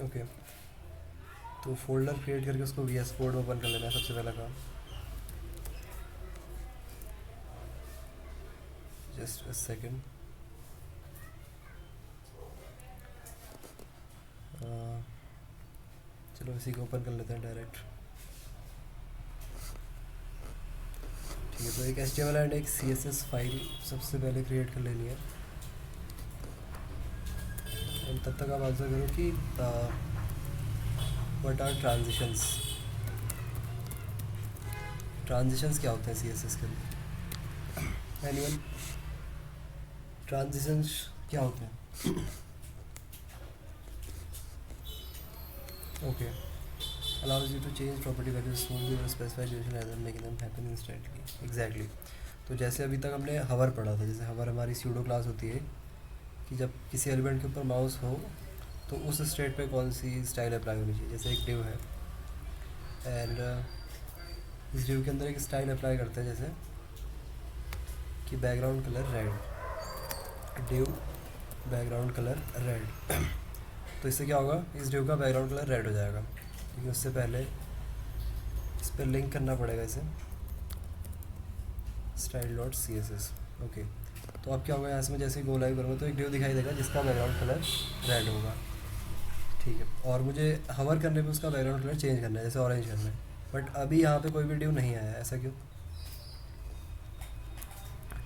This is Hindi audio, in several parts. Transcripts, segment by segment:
ओके, तो फोल्डर क्रिएट करके उसको VS कोड ओपन कर लेना है सबसे पहला काम। Just a second. चलो इसी को ओपन कर लेते हैं डायरेक्ट। ठीक है, तो एक HTML एंड एक CSS फाइल सबसे पहले क्रिएट कर लेनी है। एंड तब तक आप आंसर करो कि व्हाट आर ट्रांजिशंस। ट्रांजिशंस क्या होते हैं CSS के लिए? एनीवन? ट्रांजिशंस क्या होते हैं? Okay, allows you to change property values smoothly or specify duration rather than making them happen instantly. Exactly. तो जैसे अभी तक हमने हवर पढ़ा था, जैसे हवर हमारी स्यूडो क्लास होती है कि जब किसी एलिमेंट के ऊपर माउस हो तो उस स्टेट पे कौन सी स्टाइल अप्लाई होनी चाहिए। जैसे एक डिव है एंड इस डिव के अंदर एक स्टाइल अप्लाई करते हैं, जैसे कि background colour red, div background colour red. तो इससे क्या होगा, इस डिव का बैकग्राउंड कलर रेड हो जाएगा, क्योंकि उससे पहले इस पर लिंक करना पड़ेगा इसे style.css। ओके, तो अब क्या होगा, यहाँ से मैं जैसे गो लाइव करूँगा तो एक डिव दिखाई देगा जिसका बैकग्राउंड कलर रेड होगा। ठीक है, और मुझे हवर करने पे उसका बैकग्राउंड कलर चेंज करना है, जैसे ऑरेंज करना है। बट अभी यहाँ पे कोई भी डिव नहीं आया है, ऐसा क्यों?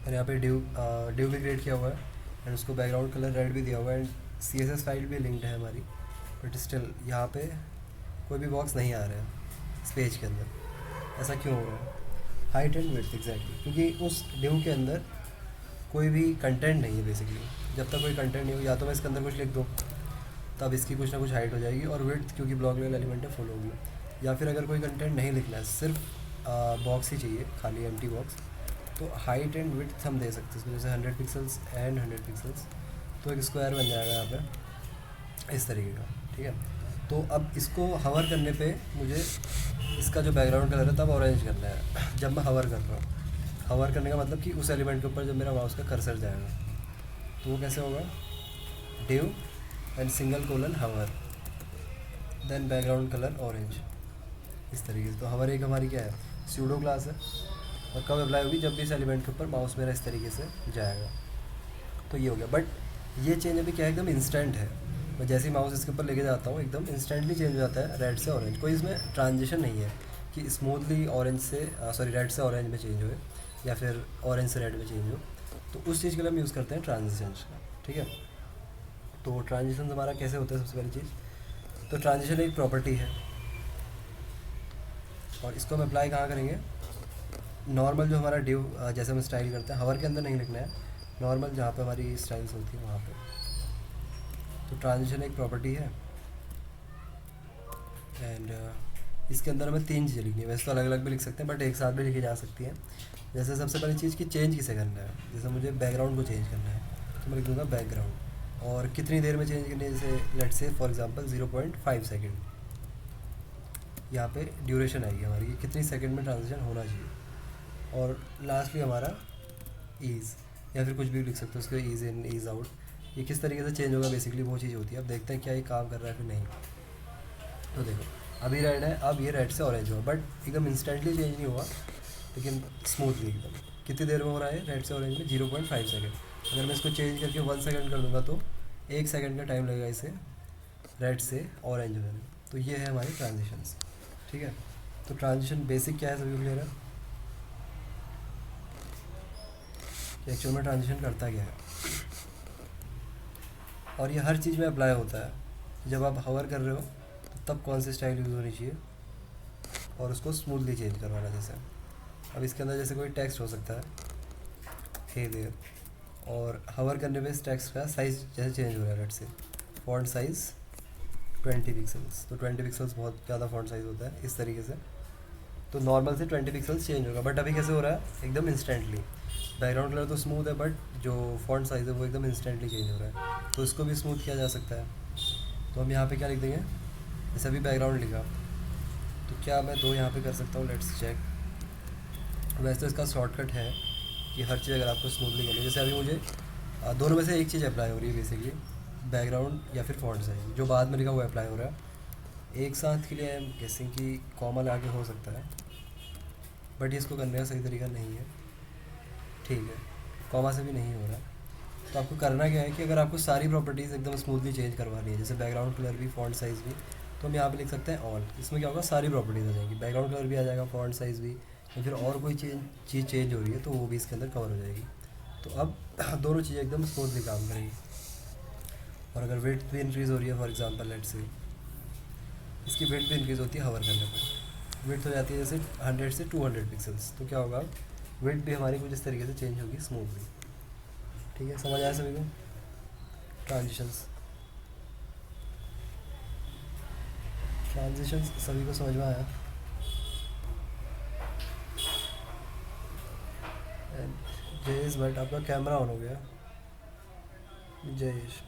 और यहाँ पे डिव भी क्रिएट किया हुआ है एंड उसको बैकग्राउंड कलर रेड भी दिया हुआ है एंड CSS फाइल भी लिंक्ड है हमारी, बट स्टिल यहाँ पे कोई भी बॉक्स नहीं आ रहा है इस पेज के अंदर। ऐसा क्यों हो रहा है? हाइट एंड विड्थ, एग्जैक्टली, क्योंकि उस डिव के अंदर कोई भी कंटेंट नहीं है बेसिकली। जब तक कोई कंटेंट नहीं हो, या तो मैं इसके अंदर कुछ लिख दूँ तब इसकी कुछ ना कुछ हाइट हो जाएगी, और विड्थ क्योंकि ब्लॉक लेवल एलिमेंट है फुल होगी। या फिर अगर कोई कंटेंट नहीं लिखना है, सिर्फ बॉक्स ही चाहिए, खाली एम्प्टी बॉक्स, तो हाइट एंड विड्थ हम दे सकते हैं इसको, जैसे 100 पिक्सल्स एंड 100 पिक्सल्स, तो एक स्क्वायर बन जाएगा यहाँ पे इस तरीके का। ठीक है, तो अब इसको हवर करने पे मुझे इसका जो बैकग्राउंड कलर है तब ऑरेंज करना है जब मैं हवर कर रहा हूँ। हवर करने का मतलब कि उस एलिमेंट के ऊपर जब मेरा माउस का कर्सर जाएगा तो वो कैसे होगा, div and single colon hover then background colour orange, इस तरीके से। तो हवर एक हमारी क्या है, स्यूडो क्लास है, और कब अप्लाई होगी, जब भी इस एलिमेंट के ऊपर माउस मेरा इस तरीके से जाएगा। तो ये हो गया, बट ये चेंज अभी क्या है, एकदम इंस्टेंट है। मैं जैसे ही माउस इसके ऊपर लेके जाता हूँ एकदम इंस्टेंटली चेंज हो जाता है रेड से ऑरेंज। कोई इसमें ट्रांजिशन नहीं है कि स्मूथली ऑरेंज से रेड से ऑरेंज में चेंज हो या फिर ऑरेंज से रेड में चेंज हो। तो उस चीज़ के लिए हम यूज़ करते हैं ट्रांजिशंस का। ठीक है, तो ट्रांजिशन हमारा कैसे होता है, सबसे पहली चीज़ तो ट्रांजिशन एक प्रॉपर्टी है, और इसको हम अप्लाई कहाँ करेंगे, नॉर्मल जो हमारा डिव जैसे हम स्टाइल करते हैं, हवर के अंदर नहीं लिखना है, नॉर्मल जहाँ पे हमारी स्टाइल्स होती है वहाँ पे। तो ट्रांजिशन एक प्रॉपर्टी है एंड इसके अंदर हमें 3 चीज़ें लिखनी है। वैसे तो अलग अलग भी लिख सकते हैं, बट एक साथ भी लिखी जा सकती है। जैसे सबसे पहली चीज़ कि चेंज किसे करना है, जैसे मुझे बैकग्राउंड को चेंज करना है तो मैं लिख दूँगा बैकग्राउंड, और कितनी देर में चेंज करनी है, जैसे let's say for example 0.5 second. यहाँ पे ड्यूरेशन आएगी हमारी कि कितनी सेकंड में ट्रांजिशन होना चाहिए। और लास्टली हमारा ईज़, या फिर कुछ भी लिख सकते हो उसके, ईज़ इन ईज़ आउट, ये किस तरीके से चेंज होगा, बेसिकली वो चीज़ होती है। अब देखते हैं क्या ये काम कर रहा है फिर नहीं। तो देखो अभी रेड है, अब ये रेड से ऑरेंज हुआ, बट एकदम इंस्टेंटली चेंज नहीं हुआ, लेकिन स्मूथली एकदम। कितनी देर में हो रहा है रेड से ऑरेंज में, 0.5 सेकेंड। अगर मैं इसको चेंज करके 1 सेकेंड कर दूँगा तो 1 सेकेंड का टाइम लगेगा इसे रेड से ऑरेंज होने में। तो ये है हमारी ट्रांजिशंस। ठीक है, तो ट्रांजिशन बेसिक क्या है, सभी को क्लियर है कि एक्चुअल में ट्रांजिशन करता क्या है। और ये हर चीज़ में अप्लाई होता है। जब आप हवर कर रहे हो तो तब कौन सी स्टाइल यूज़ होनी चाहिए, और उसको स्मूथली चेंज करवाना। जैसे अब इसके अंदर जैसे कोई टेक्स्ट हो सकता है, हे देयर, और हवर करने पे इस टेक्स्ट का साइज़ जैसे चेंज हो रहा है, let's say font size 20 pixels, तो 20 पिक्सल्स बहुत ज़्यादा फॉन्ट साइज़ होता है इस तरीके से। तो नॉर्मल से 20 पिक्सल्स चेंज होगा, बट अभी कैसे हो रहा है, एकदम इंस्टेंटली। बैकग्राउंड कलर तो स्मूथ है, बट जो फॉन्ट साइज़ है वो एकदम इंस्टेंटली चेंज हो रहा है, तो इसको भी स्मूथ किया जा सकता है। तो हम यहाँ पे क्या लिख देंगे, जैसे अभी बैकग्राउंड लिखा, तो क्या मैं 2 यहाँ पे कर सकता हूँ, लेट्स चेक। वैसे तो इसका शॉर्टकट है कि हर चीज़ अगर आपको स्मूथली करनी है, जैसे अभी मुझे दोनों में से एक चीज़ अप्लाई हो रही है बेसिकली, बैकग्राउंड या फिर फॉन्ट साइज जो बाद में लिखा वो अप्लाई हो रहा है। एक साथ के लिए आई एम गेसिंग कि कॉमा लगा के हो सकता है, बट इसको करने का सही तरीका नहीं है। ठीक है, कॉमा से भी नहीं हो रहा। तो आपको करना क्या है कि अगर आपको सारी प्रॉपर्टीज़ एकदम स्मूथली चेंज करवानी है, जैसे बैकग्राउंड कलर भी, फॉन्ट साइज़ भी, तो हम यहाँ पे लिख सकते हैं ऑल। इसमें क्या होगा, सारी प्रॉपर्टीज़ आ जाएंगी, बैकग्राउंड कलर भी आ जाएगा, फॉन्ट साइज़ भी, या फिर और कोई चीज़ चेंज हो रही है तो वो भी इसके अंदर कवर हो जाएगी। तो अब दोनों चीज़ें एकदम स्मूथली काम करेंगी। और अगर वेट भी इंक्रीज़ हो रही है, फॉर एग्जांपल लेट से इसकी वेट भी इंक्रीज़ होती है हवर करने पर, वेट हो जाती है जैसे 100 से 200 पिक्सल्स, तो क्या होगा, वेट भी हमारी कुछ इस तरीके से चेंज होगी स्मूथली। ठीक है, समझ आया सभी को? ट्रांजिशंस ट्रांजिशंस सभी को समझ में आया? जयेश बट आपका कैमरा ऑन हो गया। जयेश,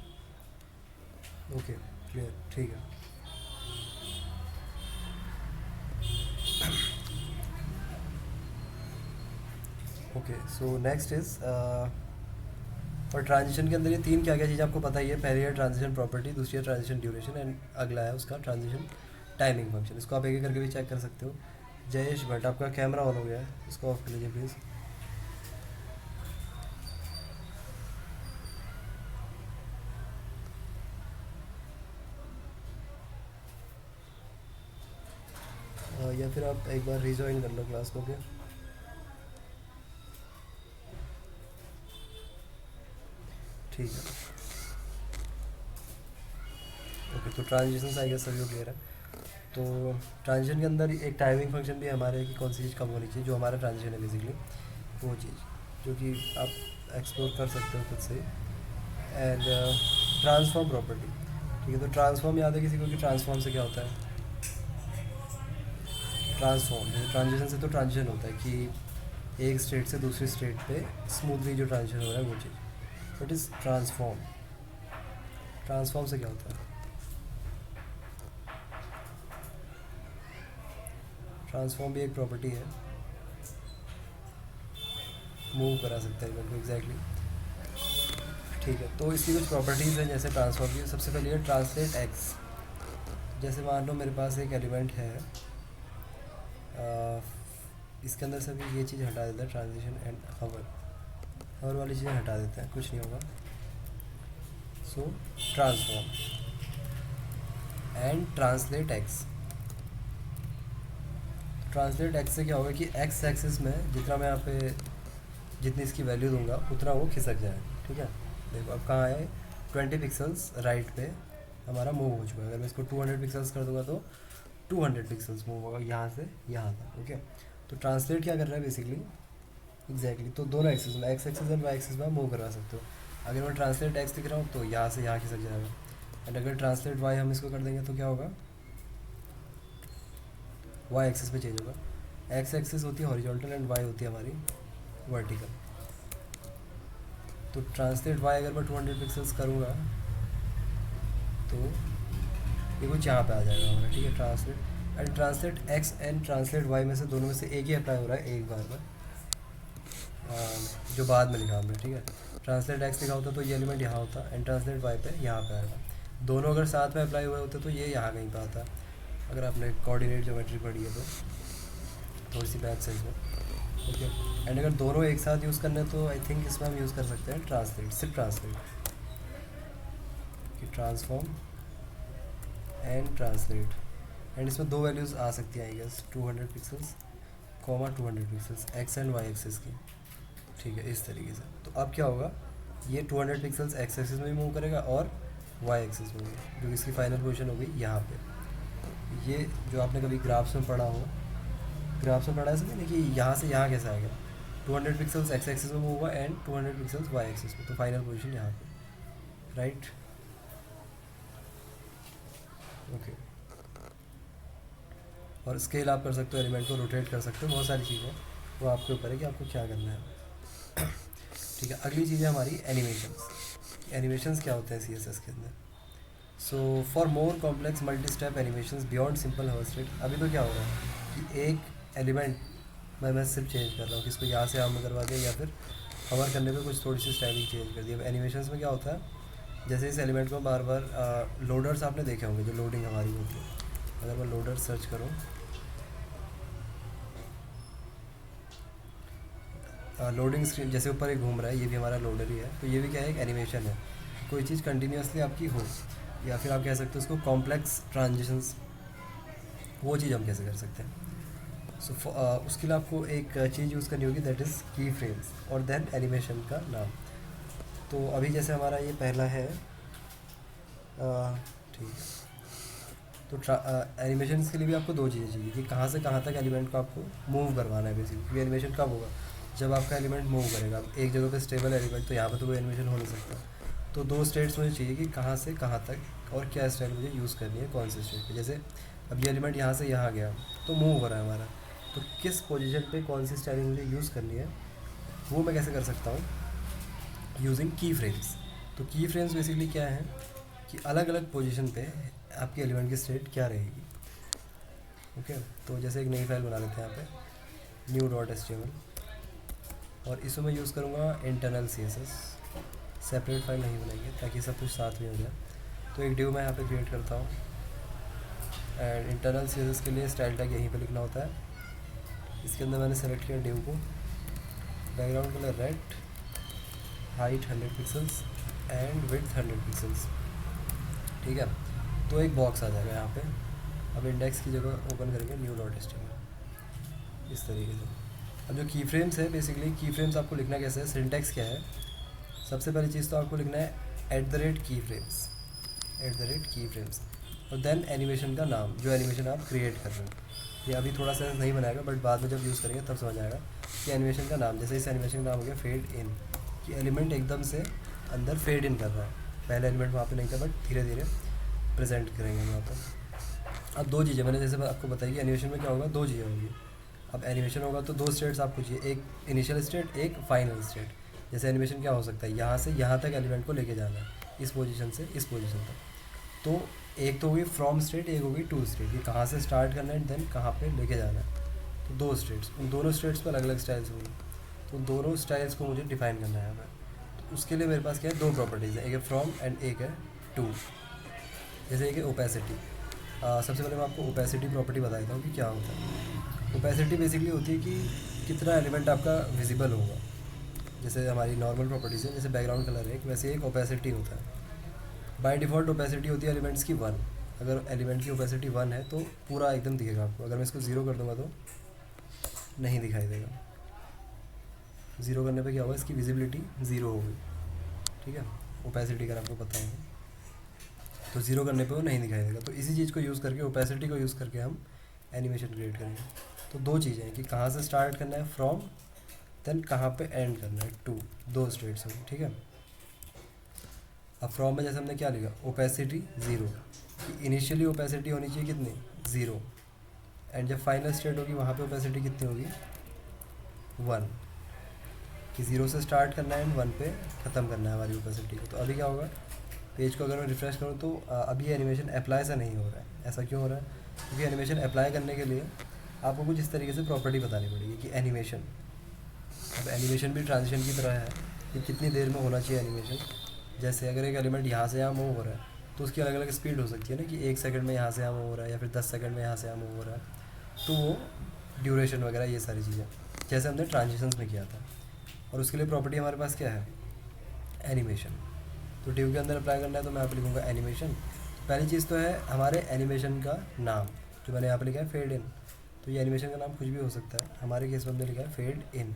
ओके क्लियर, ठीक है। ओके, सो नेक्स्ट इज और ट्रांजिशन के अंदर ये तीन क्या क्या चीज़ आपको पता ही है। पहली है ट्रांजिशन प्रॉपर्टी, दूसरी है ट्रांजिशन ड्यूरेशन, एंड अगला है उसका ट्रांजिशन टाइमिंग फंक्शन। इसको आप एक एक करके भी चेक कर सकते हो। जयेश भट्ट आपका कैमरा ऑन हो गया है, इसको ऑफ कर लीजिए प्लीज़। या फिर आप एक बार रिज्वाइन कर लो क्लास को। ओके, ठीक है। ओके, तो ट्रांजिशन आई गेस सभी को क्लियर है। तो ट्रांजिशन के अंदर एक टाइमिंग फंक्शन भी हमारे कि कौन सी चीज़ कब होनी चाहिए, जो हमारा ट्रांजिशन है बेसिकली वो चीज़, जो कि आप एक्सप्लोर कर सकते हो खुद से। एंड ट्रांसफॉर्म प्रॉपर्टी, ठीक है। तो ट्रांसफॉर्म याद है किसी को कि ट्रांसफॉर्म से क्या होता है? ट्रांसफॉर्म जैसे ट्रांजिशन से तो ट्रांजिशन होता है कि एक स्टेट से दूसरी स्टेट पे स्मूथली जो ट्रांजिशन हो रहा है वो चीज़, बट इज़ ट्रांसफॉर्म। ट्रांसफॉर्म से क्या होता है? ट्रांसफॉर्म भी एक प्रॉपर्टी है, मूव करा सकता है इवेंट को, एग्जैक्टली। ठीक है, तो इसकी कुछ प्रॉपर्टीज़ हैं जैसे ट्रांसफॉर्म की। सबसे पहले है ट्रांसलेट एक्स। जैसे मान लो मेरे पास एक एलिमेंट है, इसके अंदर से भी ये चीज़ हटा देता है, ट्रांजिशन एंड हवर वाली चीज़ें हटा देते हैं, कुछ नहीं होगा। So transform and translate X. Translate X से क्या होगा कि एक्स एक्सिस में जितना मैं यहाँ पे जितनी इसकी वैल्यू दूंगा उतना वो खिसक जाए। ठीक है, देखो अब कहाँ है, 20 पिक्सल्स राइट पे हमारा मूव हो चुका है। अगर मैं इसको 200 पिक्सल्स कर दूंगा तो 200 पिक्सल्स मूव होगा यहाँ से यहाँ तक। ओके, तो ट्रांसलेट क्या कर रहा है बेसिकली, एग्जैक्टली तो दोनों एक्सिस में, x axis and y axis में मूव करवा सकते हो। अगर मैं ट्रांसलेट एक्स दिख रहा हूँ तो यहाँ से यहाँ खिसक जाएगा, एंड अगर ट्रांसलेट वाई हम इसको कर देंगे तो क्या होगा, वाई एक्सिस पे चेंज होगा। एक्स एक्सिस होती है हॉरिजॉन्टल एंड वाई होती है हमारी वर्टिकल। तो ट्रांसलेट वाई अगर मैं 200 पिक्सल्स करूँगा तो ये कुछ यहाँ पे आ जाएगा हमारा। ठीक है, translate and translate x and translate y में से दोनों में से एक ही अप्लाई हो रहा है एक बार में, जो बाद में लिखा हमने। ठीक है, ट्रांसलेट एक्स लिखा होता तो ये एलिमेंट यहाँ होता, एंड ट्रांसलेट वाई पे यहाँ पे आएगा। दोनों अगर साथ में अप्लाई हुए होते तो ये यहाँ कहीं पे आता, अगर आपने कोऑर्डिनेट ज्योमेट्री पढ़ी है तो थोड़ी सी बैक साइज में। ओके, एंड अगर दोनों एक साथ यूज़ करने तो आई थिंक इसमें हम यूज़ कर सकते हैं ट्रांसलेट, सिर्फ ट्रांसलेट कि ट्रांसफॉर्म एंड ट्रांसलेट। एंड इसमें दो वैल्यूज़ आ सकती हैं I guess, 200 pixels comma 200 pixels x and y axis की। ठीक है, इस तरीके से। तो अब क्या होगा, ये 200 पिक्सल्स एक्स एक्सिस में भी मूव करेगा और वाई एक्सिस में भी, जो कि इसकी फाइनल पोजीशन हो गई यहाँ पे। ये जो आपने कभी ग्राफ्स में पढ़ा हो, ग्राफ्स में पढ़ा है समझे कि यहाँ से यहाँ कैसे आएगा, 200 पिक्सल्स एक्स एक्सिस में मूव हुआ एंड 200 पिक्सल्स वाई एक्सिस में, तो फाइनल पोजीशन यहाँ पे, राइट। ओके, और स्केल आप कर सकते हो, एलिमेंट को रोटेट कर सकते हो, बहुत सारी चीज़ें, वो आपके ऊपर है कि आपको क्या करना है। ठीक है, अगली चीज़ है हमारी एनिमेशंस। एनिमेशंस क्या होते हैं CSS के अंदर? So for more complex multi step animations beyond simple hover state. अभी तो क्या हो रहा है कि एक एलिमेंट मैं सिर्फ चेंज कर रहा हूँ कि इसको यहाँ से यहाँ में करवा दिया, या फिर हवर करने पे कुछ थोड़ी सी स्टाइलिंग चेंज कर दी। अब एनिमेशंस में क्या होता है जैसे इस एलिमेंट को बार बार लोडर्स आपने देखे होंगे, जो लोडिंग हमारी होती है। अगर मैं लोडर सर्च करूँ, लोडिंग स्क्रीन जैसे ऊपर एक घूम रहा है, ये भी हमारा लोडर ही है। तो ये भी क्या है, एक एनिमेशन है। कोई चीज़ कंटिन्यूसली आपकी हो, या फिर आप कह सकते हो उसको कॉम्प्लेक्स ट्रांजिशंस, वो चीज़ हम कैसे कर सकते हैं। सो उसके लिए आपको एक चीज़ यूज़ करनी होगी, दैट इज़ की फ्रेम्स, और देन एनिमेशन का नाम। तो अभी जैसे हमारा ये पहला है, ठीक है। तो एनिमेशन के लिए भी आपको दो चीज़ें चाहिए कि कहाँ से कहाँ तक एलिमेंट को आपको मूव करवाना है बेसिकली। क्योंकि एनिमेशन कब होगा, जब आपका एलिमेंट मूव करेगा। अब एक जगह पे स्टेबल एलिमेंट, तो यहाँ पे तो कोई एनिमेशन हो नहीं सकता। तो दो स्टेट्स मुझे चाहिए कि कहाँ से कहाँ तक और क्या स्टाइल मुझे यूज़ करनी है, कौन से स्टेट पे। जैसे अब ये एलिमेंट यहाँ से यहाँ गया, तो मूव हो रहा है हमारा, तो किस पोजीशन पे कौन सी स्टाइलिंग मुझे यूज़ करनी है, वो मैं कैसे कर सकता हूँ, यूजिंग की फ्रेम्स। तो की फ्रेम्स बेसिकली क्या है कि अलग अलग पोजीशन पे आपके एलिमेंट की स्टेट क्या रहेगी। ओके, तो जैसे एक नई फाइल बना लेते हैं यहाँ पे, new.html, और इसमें मैं यूज़ करूँगा इंटरनल CSS। सेपरेट फाइल नहीं बनाएंगे ताकि सब कुछ साथ में हो जाए। तो एक डिव मैं यहाँ पे क्रिएट करता हूँ, एंड इंटरनल CSS के लिए स्टाइल टैग यहीं पे लिखना होता है। इसके अंदर मैंने सेलेक्ट किया डिव को, background colour red, height 100 pixels and width 100 pixels. ठीक है, तो एक बॉक्स आ जाएगा यहाँ पे। अब इंडेक्स की जगह ओपन करेंगे new.html, इस तरीके से। अब जो की फ्रेम्स है, बेसिकली की फ्रेम्स आपको लिखना कैसे है, सिंटैक्स क्या है। सबसे पहली चीज़ तो आपको लिखना है @keyframes, @keyframes, और देन एनिमेशन का नाम, जो एनिमेशन आप क्रिएट कर रहे हो। ये अभी थोड़ा सा नहीं बनाएगा, बट बाद में जब यूज़ करेंगे तब समझ आएगा कि एनिमेशन का नाम। जैसे इस एनिमेशन का नाम हो गया फेड इन, कि एलिमेंट एकदम से अंदर फेड इन कर रहा है। पहले एलिमेंट वहाँ पे नहीं था, बट धीरे धीरे प्रेजेंट करेंगे वहाँ पर। अब दो चीज़ें मैंने जैसे आपको बताई कि एनिमेशन में क्या होगा, दो चीज़ें होंगी। अब एनिमेशन होगा तो दो स्टेट्स आपको चाहिए, एक इनिशियल स्टेट, एक फाइनल स्टेट। जैसे एनिमेशन क्या हो सकता है, यहाँ से यहाँ तक एलिमेंट को लेके जाना है, इस पोजीशन से इस पोजीशन तक। तो एक तो होगी फ्रॉम स्टेट, एक होगी टू स्टेट, ये कहाँ से स्टार्ट करना है देन कहाँ पे लेके जाना है। तो दो स्टेट्स, उन दोनों स्टेट्स पर अलग अलग स्टाइल्स होंगी। तो दोनों स्टाइल्स को मुझे डिफाइन करना है हमें। तो उसके लिए मेरे पास क्या है, दो प्रॉपर्टीज़ है, एक है फ्रॉम एंड एक है टू। जैसे एक है ओपेसिटी। सबसे पहले मैं आपको ओपेसिटी प्रॉपर्टी बता देता हूँ कि क्या होता है। ओपेसिटी बेसिकली होती है कि कितना एलिमेंट आपका विजिबल होगा। जैसे हमारी नॉर्मल प्रॉपर्टीज़ है, जैसे बैकग्राउंड कलर है, वैसे एक ओपेसिटी होता है। बाय डिफ़ॉल्ट ओपेसिटी होती है एलिमेंट्स की 1। अगर एलिमेंट की ओपेसिटी 1 है तो पूरा एकदम दिखेगा आपको। अगर मैं इसको 0 कर दूँगा तो नहीं दिखाई देगा। 0 करने पे क्या होगा, इसकी विजिबिलिटी 0 होगी। ठीक है, ओपेसिटी अगर आपको पता होगा तो 0 करने पे वो नहीं दिखाई देगा। तो इसी चीज़ को यूज़ करके, ओपेसिटी को यूज़ करके हम एनिमेशन क्रिएट करेंगे। तो दो चीज़ें हैं कि कहाँ से स्टार्ट करना है फ्रॉम, देन कहाँ पे एंड करना है टू, दो स्टेट्स होंगे। ठीक है, अब फ्रॉम में जैसे हमने क्या लिखा, ओपेसिटी 0, कि इनिशियली ओपेसिटी होनी चाहिए कितनी, 0, एंड जब फाइनल स्टेट होगी वहाँ पे ओपेसिटी कितनी होगी, 1, कि 0 से स्टार्ट करना है एंड 1 पे ख़त्म करना है हमारी ओपेसिटी को। तो अभी क्या होगा, पेज को अगर मैं रिफ़्रेश करूँ तो अभी एनिमेशन अप्लाई से नहीं हो रहा है। ऐसा क्यों हो रहा है, क्योंकि एनिमेशन अप्लाई करने के लिए आपको कुछ इस तरीके से प्रॉपर्टी बतानी पड़ेगी कि एनिमेशन, अब एनिमेशन भी ट्रांजिशन की तरह है कि कितनी देर में होना चाहिए एनिमेशन। जैसे अगर एक एलिमेंट यहाँ से यहाँ मूव हो रहा है तो उसकी अलग अलग स्पीड हो सकती है ना, कि 1 सेकंड में यहाँ से यहाँ मूव हो रहा है या फिर 10 सेकंड में यहाँ से यहाँ मूव हो रहा है। तो वो ड्यूरेशन वगैरह ये सारी चीज़ें जैसे हमने ट्रांजिशंस में किया था। और उसके लिए प्रॉपर्टी हमारे पास क्या है, एनिमेशन। तो डिव के अंदर अप्लाई करना है तो मैं यहाँ पे लिखूँगा एनिमेशन। पहली चीज़ तो है हमारे एनिमेशन का नाम, जो मैंने यहाँ पे लिखा है फेड इन। तो ये एनिमेशन का नाम कुछ भी हो सकता है, हमारे केस में हमने लिखा है फेड इन।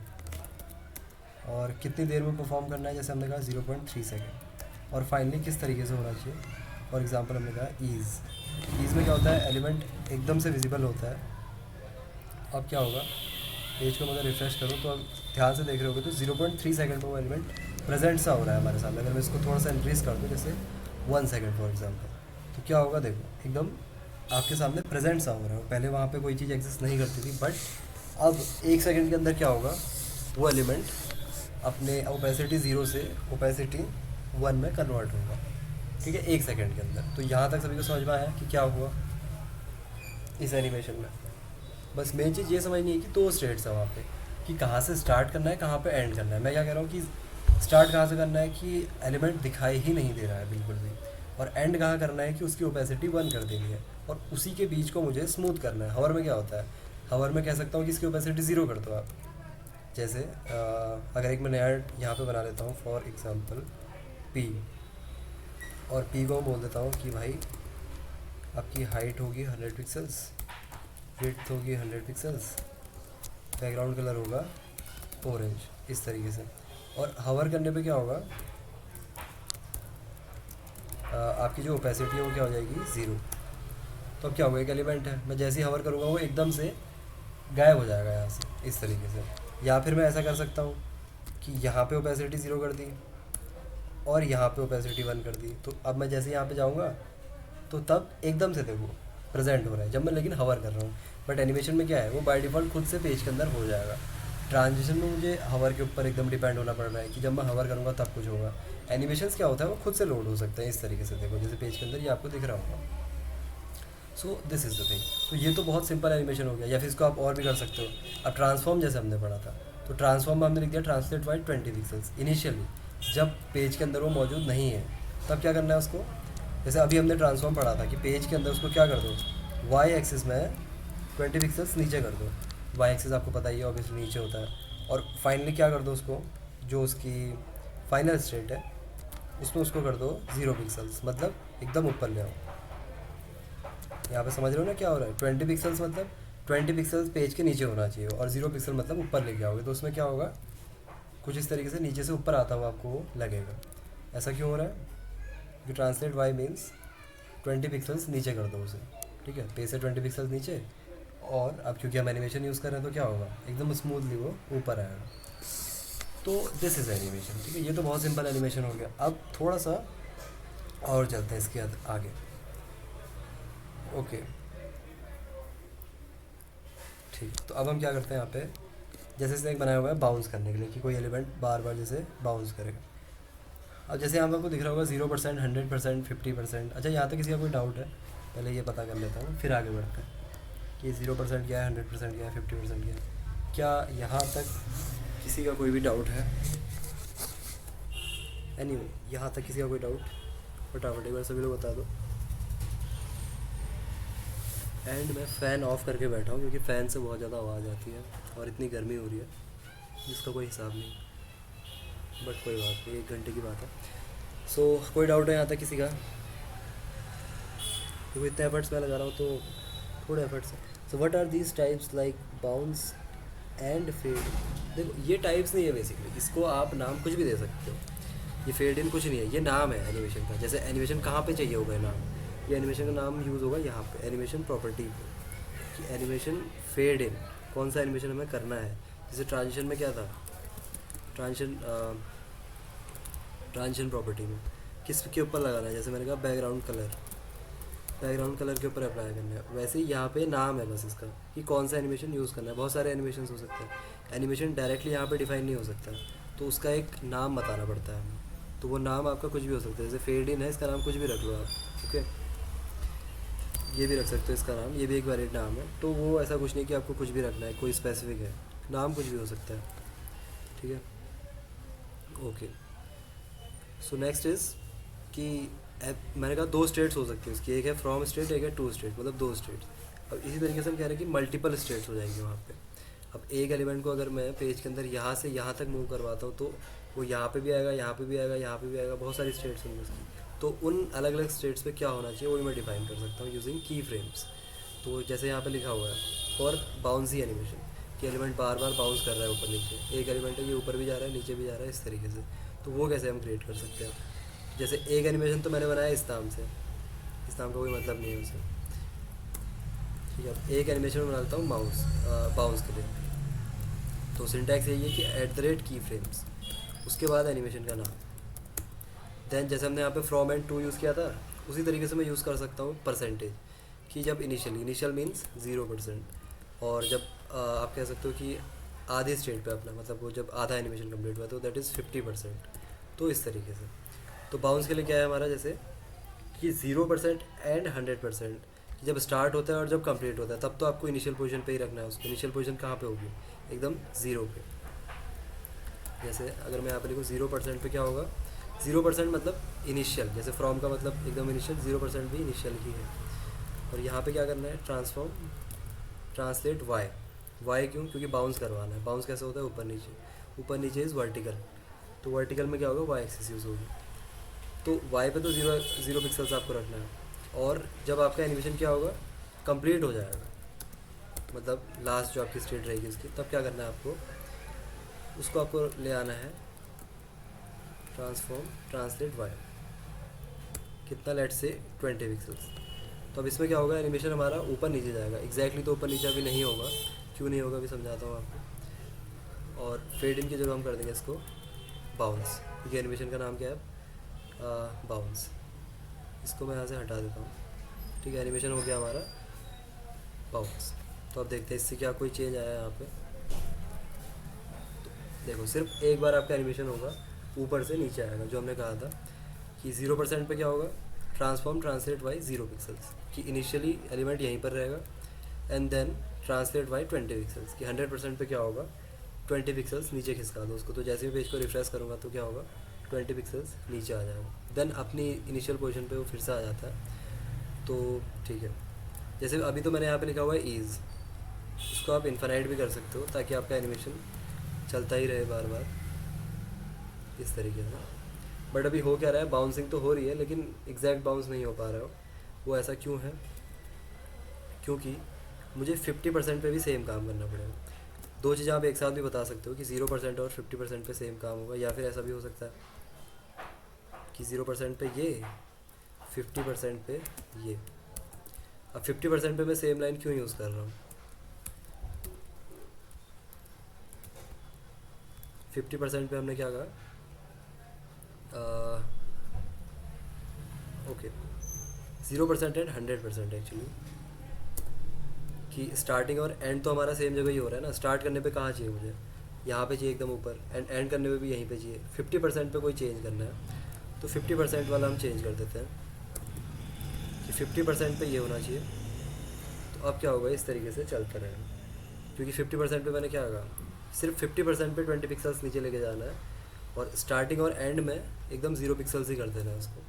और कितनी देर में परफॉर्म करना है, जैसे हमने कहा 0.3 सेकेंड। और फाइनली किस तरीके से होना चाहिए, फॉर एग्जांपल हमने कहा ईज़ में क्या होता है, एलिमेंट एकदम से विजिबल होता है। अब क्या होगा, पेज को मैं अगर रिफ्रेश करूँ तो अब ध्यान से देख रहे होगे तो 0.3 सेकंड में वो एलिमेंट प्रेजेंट सा हो रहा है हमारे सामने। अगर मैं इसको थोड़ा सा इंक्रीज़ कर दूँ, जैसे 1 सेकंड फॉर एग्जांपल, तो क्या होगा, देखो एकदम आपके सामने प्रेजेंट सा हो रहा है। पहले वहाँ पे कोई चीज़ एग्जिस्ट नहीं करती थी, बट अब 1 सेकंड के अंदर क्या होगा, वो एलिमेंट अपने ओपेसिटी 0 से ओपेसिटी 1 में कन्वर्ट होगा। ठीक है, 1 सेकंड के अंदर। तो यहाँ तक सभी को समझ में आया कि क्या हुआ इस एनिमेशन में। बस मेन चीज़ ये समझनी है कि 2 स्टेट्स है वहाँ पे, कि कहाँ से स्टार्ट करना है, कहाँ पे एंड करना है। मैं क्या कह रहा हूँ कि स्टार्ट कहाँ से करना है कि एलिमेंट दिखाई ही नहीं दे रहा है बिल्कुल भी, और एंड कहाँ करना है कि उसकी ओपेसिटी 1 कर देनी है, और उसी के बीच को मुझे स्मूथ करना है। हवर में क्या होता है, हवर में कह सकता हूँ कि इसकी ओपेसिटी 0 कर दो आप। जैसे अगर एक मैं नया यहाँ पे बना लेता हूँ फॉर एग्जांपल पी, और पी को बोल देता हूँ कि भाई आपकी हाइट होगी 100 पिक्सल्स, विड्थ होगी 100 पिक्सल्स, बैकग्राउंड कलर होगा ऑरेंज, इस तरीके से। और हवर करने पे क्या होगा, आपकी जो ओपेसिटी है वो क्या हो जाएगी 0। तो अब क्या होगा, एक एलिमेंट है, मैं जैसे ही हवर करूँगा वो एकदम से गायब हो जाएगा यहाँ से, इस तरीके से। या फिर मैं ऐसा कर सकता हूँ कि यहाँ पे ओपेसिटी 0 कर दी और यहाँ पे ओपेसिटी 1 कर दी, तो अब मैं जैसे यहाँ पे जाऊँगा तो तब एकदम से देखो प्रेजेंट हो रहा है जब मैं लेकिन हवर कर रहा हूँ। बट एनिमेशन में क्या है, वो बाय डिफ़ॉल्ट खुद से पेज के अंदर हो जाएगा। ट्रांजिशन में मुझे हवर के ऊपर एकदम डिपेंड होना पड़ रहा है कि जब मैं हवर करूँगा तब कुछ होगा। एनिमेशंस क्या होता है, वो खुद से लोड हो सकता है इस तरीके से, देखो जैसे पेज के अंदर ये आपको दिख रहा होगा। So this is the thing. तो ये तो बहुत सिंपल एनिमेशन हो गया, या फिर इसको आप और भी कर सकते हो। अब ट्रांसफॉर्म जैसे हमने पढ़ा था, तो ट्रांसफॉर्म में हमने लिख दिया ट्रांसलेट बाय 20 पिक्सल्स। इनिशियली जब पेज के अंदर वो मौजूद नहीं है तब क्या करना है उसको, जैसे अभी हमने ट्रांसफॉर्म पढ़ा था कि पेज के अंदर उसको क्या कर दो, वाई एक्सिस में 20 पिक्सल्स नीचे कर दो। वाई एक्सिस आपको पता ही है ऑब्वियसली नीचे होता है। और फाइनली क्या कर दो उसको, जो उसकी फाइनल स्टेट है उसमें उसको कर दो 0 पिक्सल्स, मतलब एकदम ऊपर ले आओ। यहाँ पे समझ रहे हो ना क्या हो रहा है, 20 पिक्सल्स मतलब 20 पिक्सल्स पेज के नीचे होना चाहिए, और 0 पिक्सल मतलब ऊपर लेके आओगे, तो उसमें क्या होगा, कुछ इस तरीके से नीचे से ऊपर आता हुआ आपको वो लगेगा। ऐसा क्यों हो रहा है, कि ट्रांसलेट वाई मीन्स 20 पिक्सल्स नीचे कर दो उसे, ठीक है, पेज से 20 पिक्सल्स नीचे। और अब क्योंकि हम एनिमेशन यूज़ कर रहे हैं तो क्या होगा, एकदम स्मूथली वो ऊपर आएगा। तो दिस इज़ एनिमेशन, ठीक है। ये तो बहुत सिंपल एनिमेशन हो गया। अब थोड़ा सा और चलते हैं इसके आगे। ओके ठीक, तो अब हम क्या करते हैं यहाँ पे, जैसे इसने एक बनाया हुआ है बाउंस करने के लिए कि कोई एलिमेंट बार बार जैसे बाउंस करेगा। अब जैसे यहाँ पे आपको दिख रहा होगा 0%, 100%, 50%। अच्छा, यहाँ तक किसी का कोई डाउट है, पहले ये पता कर लेता हूँ फिर आगे बढ़ते हैं कि 0% क्या है, 100% क्या है, 50% क्या है। क्या यहाँ तक किसी का कोई भी डाउट है? एनीवे, यहाँ तक किसी का कोई डाउट, फटाफट एक बार सभी लोग बता दो। एंड मैं फ़ैन ऑफ करके बैठा हूँ क्योंकि फ़ैन से बहुत ज़्यादा आवाज़ आती है और इतनी गर्मी हो रही है जिसका कोई हिसाब नहीं, बट कोई बात नहीं, 1 घंटे की बात है। सो कोई डाउट है यहाँ तक किसी का? क्योंकि इतने एफर्ट्स मैं लगा रहा हूँ तो थोड़े एफर्ट्स हैं। So what are these types like bounce and fade? देखो ये टाइप्स नहीं है बेसिकली, इसको आप नाम कुछ भी दे सकते हो। ये फेड इन कुछ नहीं है, ये नाम है एनिमेशन का। जैसे एनिमेशन कहाँ पे चाहिए होगा नाम, ये एनिमेशन का नाम यूज़ होगा यहाँ पे एनिमेशन प्रॉपर्टी पे, कि एनिमेशन फेड इन कौन सा एनिमेशन हमें करना है। जैसे ट्रांजिशन में क्या था, ट्रांजिशन प्रॉपर्टी में किस के ऊपर लगाना है, जैसे मैंने कहा बैकग्राउंड कलर के ऊपर अप्लाई करना है। वैसे ही यहाँ पे नाम है बस इसका कि कौन सा एनिमेशन यूज़ करना है। बहुत सारे एनिमेशन हो सकते हैं, एनिमेशन डायरेक्टली यहाँ पे डिफाइन नहीं हो सकता, तो उसका एक नाम बताना पड़ता है हमें। तो वो नाम आपका कुछ भी हो सकता है, जैसे फेड इन है, इसका नाम कुछ भी रख लो आप, ओके। ये भी रख सकते हो इसका नाम, ये भी एक वैलिड नाम है। तो वो ऐसा कुछ नहीं कि आपको कुछ भी रखना है, कोई स्पेसिफिक है, नाम कुछ भी हो सकता है, ठीक है, ओके। सो नेक्स्ट इज़ कि मैंने कहा 2 स्टेट्स हो सकती है उसकी, एक है फ्रॉम स्टेट, एक है टू स्टेट, मतलब 2 स्टेट्स। अब इसी तरीके से हम कह रहे हैं कि मल्टीपल स्टेट्स हो जाएंगे वहाँ पे। अब एक एलिमेंट को अगर मैं पेज के अंदर यहाँ से यहाँ तक मूव करवाता हूँ तो वो यहाँ पे भी आएगा, यहाँ पे भी आएगा, यहाँ पे भी आएगा, बहुत सारी स्टेट्स होंगी उसकी। तो उन अलग अलग स्टेट्स पे क्या होना चाहिए वो भी मैं डिफाइन कर सकता हूँ यूजिंग की फ्रेम्स। तो जैसे यहाँ पे लिखा हुआ है फॉर बाउंसी एनिमेशन, कि एलिमेंट बार बार बाउंस कर रहा है ऊपर नीचे, एक एलिमेंट है ये ऊपर भी जा रहा है नीचे भी जा रहा है, इस तरीके से। तो वो कैसे हम क्रिएट कर सकते हैं? जैसे एक एनिमेशन तो मैंने बनाया इस नाम से, इस नाम का कोई मतलब नहीं है उसे, ठीक है। एक एनिमेशन में बना लेता हूँ माउस बाउंस के लिए। तो सिंटैक्स यही है कि @ की फ्रेम्स, उसके बाद एनिमेशन का नाम। देन जैसे हमने यहाँ पे फ्रॉम एंड टू यूज़ किया था, उसी तरीके से मैं यूज़ कर सकता हूँ परसेंटेज, कि जब इनिशियल मीन्स 0%, और जब आप कह सकते हो कि आधे स्टेट पे अपना, मतलब वो जब आधा एनिमेशन कंप्लीट हुआ तो दैट इज़ 50%। तो इस तरीके से। तो बाउंस के लिए क्या है हमारा, जैसे कि 0% एंड 100%, जब स्टार्ट होता है और जब कंप्लीट होता है तब तो आपको इनिशियल पोजीशन पे ही रखना है उसको। इनिशियल पोजीशन कहाँ पे होगी, एकदम 0 पे, जैसे अगर मैं यहाँ पे लिखूँ 0% पे क्या होगा, 0% मतलब इनिशियल, जैसे फ्रॉम का मतलब एकदम इनिशियल, 0% भी इनिशियल ही है। और यहाँ पे क्या करना है, ट्रांसफॉर्म ट्रांसलेट वाई। वाई क्यों, क्योंकि बाउंस करवाना है। बाउंस कैसे होता है, ऊपर नीचे, ऊपर नीचे इज़ वर्टिकल, तो वर्टिकल में क्या होगा, वाई एक्सिस यूज़ होगी। तो वाई पे तो ज़ीरो पिक्सल्स आपको रखना है। और जब आपका एनिमेशन क्या होगा, कंप्लीट हो जाएगा, मतलब लास्ट जो आपकी स्टेट रहेगी उसकी, तब क्या करना है आपको, उसको आपको ले आना है ट्रांसफॉर्म ट्रांसलेट वाई, कितना, लेट से 20 पिक्सल्स। तो अब इसमें क्या होगा, एनिमेशन हमारा ऊपर नीचे जाएगा। एग्जैक्टली तो ऊपर नीचे अभी नहीं होगा, क्यों नहीं होगा अभी समझाता हूँ आपको। और फेड इन की जगह हम कर देंगे इसको बाउंस, क्योंकि एनिमेशन का नाम क्या है, बाउंस। इसको मैं यहाँ से हटा देता हूँ, ठीक है। एनिमेशन हो गया हमारा बाउंस। तो अब देखते हैं इससे क्या कोई चेंज आया है यहाँ पे। तो देखो, सिर्फ एक बार आपका एनिमेशन होगा, ऊपर से नीचे आएगा, जो हमने कहा था कि 0% पे क्या होगा, ट्रांसफॉर्म ट्रांसलेट वाई 0 पिक्सल्स, कि इनिशियली एलिमेंट यहीं पर रहेगा, and then translate y 20 pixels, कि 100% पे क्या होगा, 20 पिक्सल्स नीचे खिसका दो उसको। तो जैसे भी पेज को रिफ्रेश करूँगा तो क्या होगा, 20 पिक्सल्स नीचे आ जाएगा, देन अपनी इनिशियल पोजीशन पे वो फिर से आ जाता है। तो ठीक है, जैसे अभी तो मैंने यहाँ पे लिखा हुआ है ईज़, इसको आप इन्फिनाइट भी कर सकते हो, ताकि आपका एनिमेशन चलता ही रहे बार बार इस तरीके से। बट अभी हो क्या रहा है, बाउंसिंग तो हो रही है, लेकिन एग्जैक्ट बाउंस नहीं हो पा रहा हो। वो ऐसा क्यों है, क्योंकि मुझे 50% पे भी सेम काम करना पड़ेगा। दो चीज़ें आप एक साथ भी बता सकते हो कि 0% और 50% पे सेम काम होगा, या फिर ऐसा भी हो सकता है कि 0% पे ये, 50% पे ये। अब 50% पे मैं सेम लाइन क्यों यूज़ कर रहा हूँ, 50% पे हमने क्या कहा, ओके 0% एंड 100% एक्चुअली, कि स्टार्टिंग और एंड तो हमारा सेम जगह ही हो रहा है ना। स्टार्ट करने पे कहाँ चाहिए मुझे, यहाँ पे चाहिए एकदम ऊपर, एंड करने पे भी यहीं पे चाहिए। 50% पे कोई चेंज करना है तो 50% वाला हम चेंज कर देते हैं कि 50% पे ये होना चाहिए। तो अब क्या होगा, इस तरीके से चलता रहेगा, क्योंकि 50% पे मैंने क्या कहा, सिर्फ 50% पे 20 पिक्सल्स नीचे लेके जाना है, और स्टार्टिंग और एंड में एकदम 0 पिक्सल्स ही कर देना है उसको।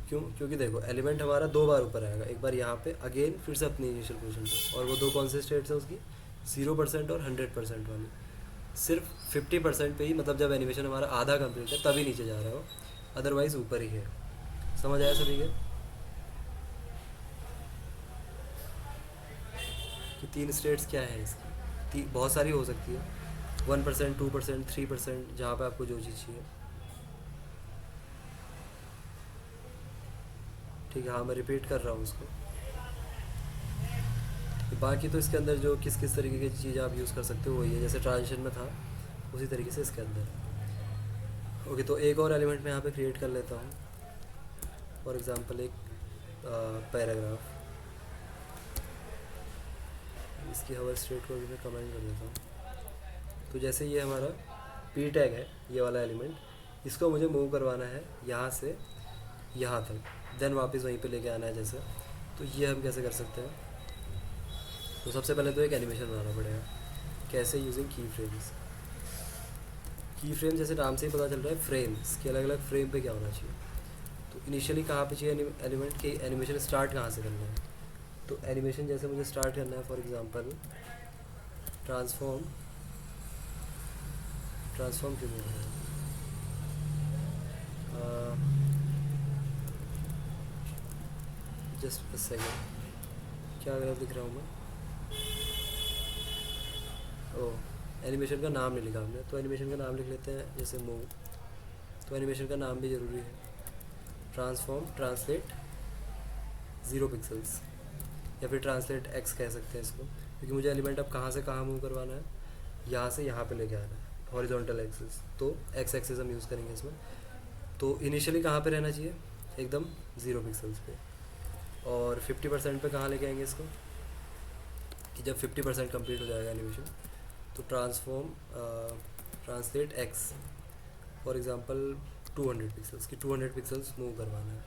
क्यों, क्योंकि देखो एलिमेंट हमारा दो बार ऊपर आएगा, एक बार यहाँ पे अगेन, फिर से अपनी इनिशियल पोजीशन पे। और वो दो कौन से स्टेट्स है उसकी, 0% और 100% वाली। सिर्फ 50% पे ही, मतलब जब एनिमेशन हमारा आधा कंप्लीट है तभी नीचे जा रहा हो, अदरवाइज़ ऊपर ही है। समझ आया सभी के, कि तीन स्टेट्स क्या है इसकी, बहुत सारी हो सकती है, 1%, 2%, 3%, जहाँ पे आपको जो चीज़ चाहिए। ठीक है, हाँ मैं रिपीट कर रहा हूँ उसको। बाकी तो इसके अंदर जो किस किस तरीके की चीज़ें आप यूज़ कर सकते हो वही है, जैसे ट्रांजिशन में था उसी तरीके से इसके अंदर। ओके, तो एक और एलिमेंट मैं यहाँ पे क्रिएट कर लेता हूँ, फॉर एग्ज़ाम्पल एक पैराग्राफ। इसकी हवा स्ट्रेट को भी मैं कमेंट कर देता हूँ। तो जैसे ये हमारा पी टैग है, ये वाला एलिमेंट, इसको मुझे मूव करवाना है यहाँ से यहाँ तक, देन वापस वहीं पे लेके आना है जैसे। तो ये हम कैसे कर सकते हैं, तो सबसे पहले तो एक एनिमेशन बनाना पड़ेगा। कैसे, यूजिंग की फ्रेम्स। की फ्रेम जैसे नाम से ही पता चल रहा है, फ्रेम्स के अलग अलग फ्रेम पे क्या होना चाहिए। तो इनिशियली कहाँ पे चाहिए एलिमेंट के, एनिमेशन स्टार्ट कहाँ से करना है। तो एनिमेशन जैसे मुझे स्टार्ट करना है, फॉर एग्जांपल ट्रांसफॉर्म क्यों नहीं है, जस्ट सेकेंड, क्या गलत लिख रहा हूँ मैं, ओह एनिमेशन का नाम नहीं लिखा हमने, तो एनिमेशन का नाम लिख लेते हैं जैसे मूव। तो एनिमेशन का नाम भी ज़रूरी है, ट्रांसफॉर्म ट्रांसलेट 0 पिक्सल्स, या फिर ट्रांसलेट एक्स कह सकते हैं इसको, क्योंकि मुझे एलिमेंट अब कहाँ से कहाँ मूव करवाना है, यहाँ से यहाँ पे लेके आना है, हॉरिजॉन्टल एक्सिस, तो एक्स एक्सिस हम यूज़ करेंगे इसमें। तो इनिशियली कहाँ पे रहना चाहिए, एकदम 0 पिक्सल्स पे। और 50% पे कहाँ लेके आएंगे इसको, कि जब 50% कंप्लीट हो जाएगा एनिमेशन, तो transform translate x, for example 200 pixels, की 200 पिक्सल्स मूव करवाना है।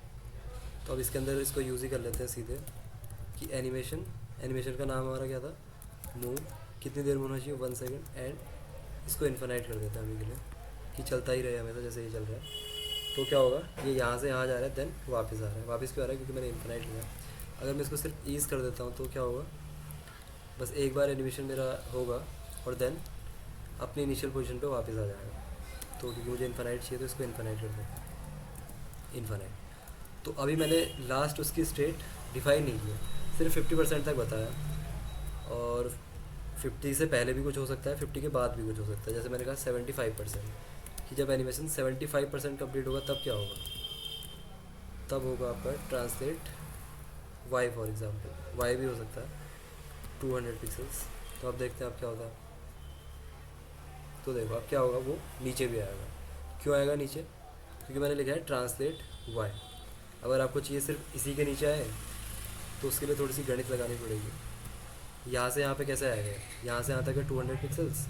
तो अब इसके अंदर इसको यूज़ ही कर लेते हैं सीधे, कि एनिमेशन का नाम हमारा क्या था, मूव, कितनी देर में होना चाहिए, 1 सेकेंड, एंड इसको इन्फिनाइट कर देते हैं अभी के लिए। कि चलता ही रहे हमेशा जैसे ये चल रहा है। तो क्या होगा, ये यहाँ से यहाँ जा रहा है देन वापस आ रहा है। वापस क्यों आ रहा है, क्योंकि मैंने इन्फिनाइट लिया। अगर मैं इसको सिर्फ ईज़ कर देता हूँ तो क्या होगा, बस एक बार एनिमेशन मेरा होगा और देन अपनी इनिशियल पोजीशन पे वापस आ जाएगा। तो क्योंकि मुझे इन्फिनाइट चाहिए तो इसको इन्फिनाइट कर देता हूँ, इन्फिनाइट। तो अभी मैंने लास्ट उसकी स्टेट डिफाइन नहीं किया, सिर्फ 50% तक बताया। और 50 से पहले भी कुछ हो सकता है, 50 के बाद भी कुछ हो सकता है। जैसे मैंने कहा 75%, कि जब एनिमेशन 75% कंप्लीट होगा तब क्या होगा, तब होगा आपका translate y. For example y भी हो सकता है 200 पिक्सल्स। तो अब देखते हैं अब क्या होता है। तो देखो अब क्या होगा, वो नीचे भी आएगा। क्यों आएगा नीचे, क्योंकि मैंने लिखा है ट्रांसलेट वाई। अगर आपको चाहिए सिर्फ इसी के नीचे आए तो उसके लिए थोड़ी सी गणित लगानी पड़ेगी। यहाँ से यहाँ पे कैसे आएगा, यहाँ से यहाँ तक है 200 पिक्सल्स,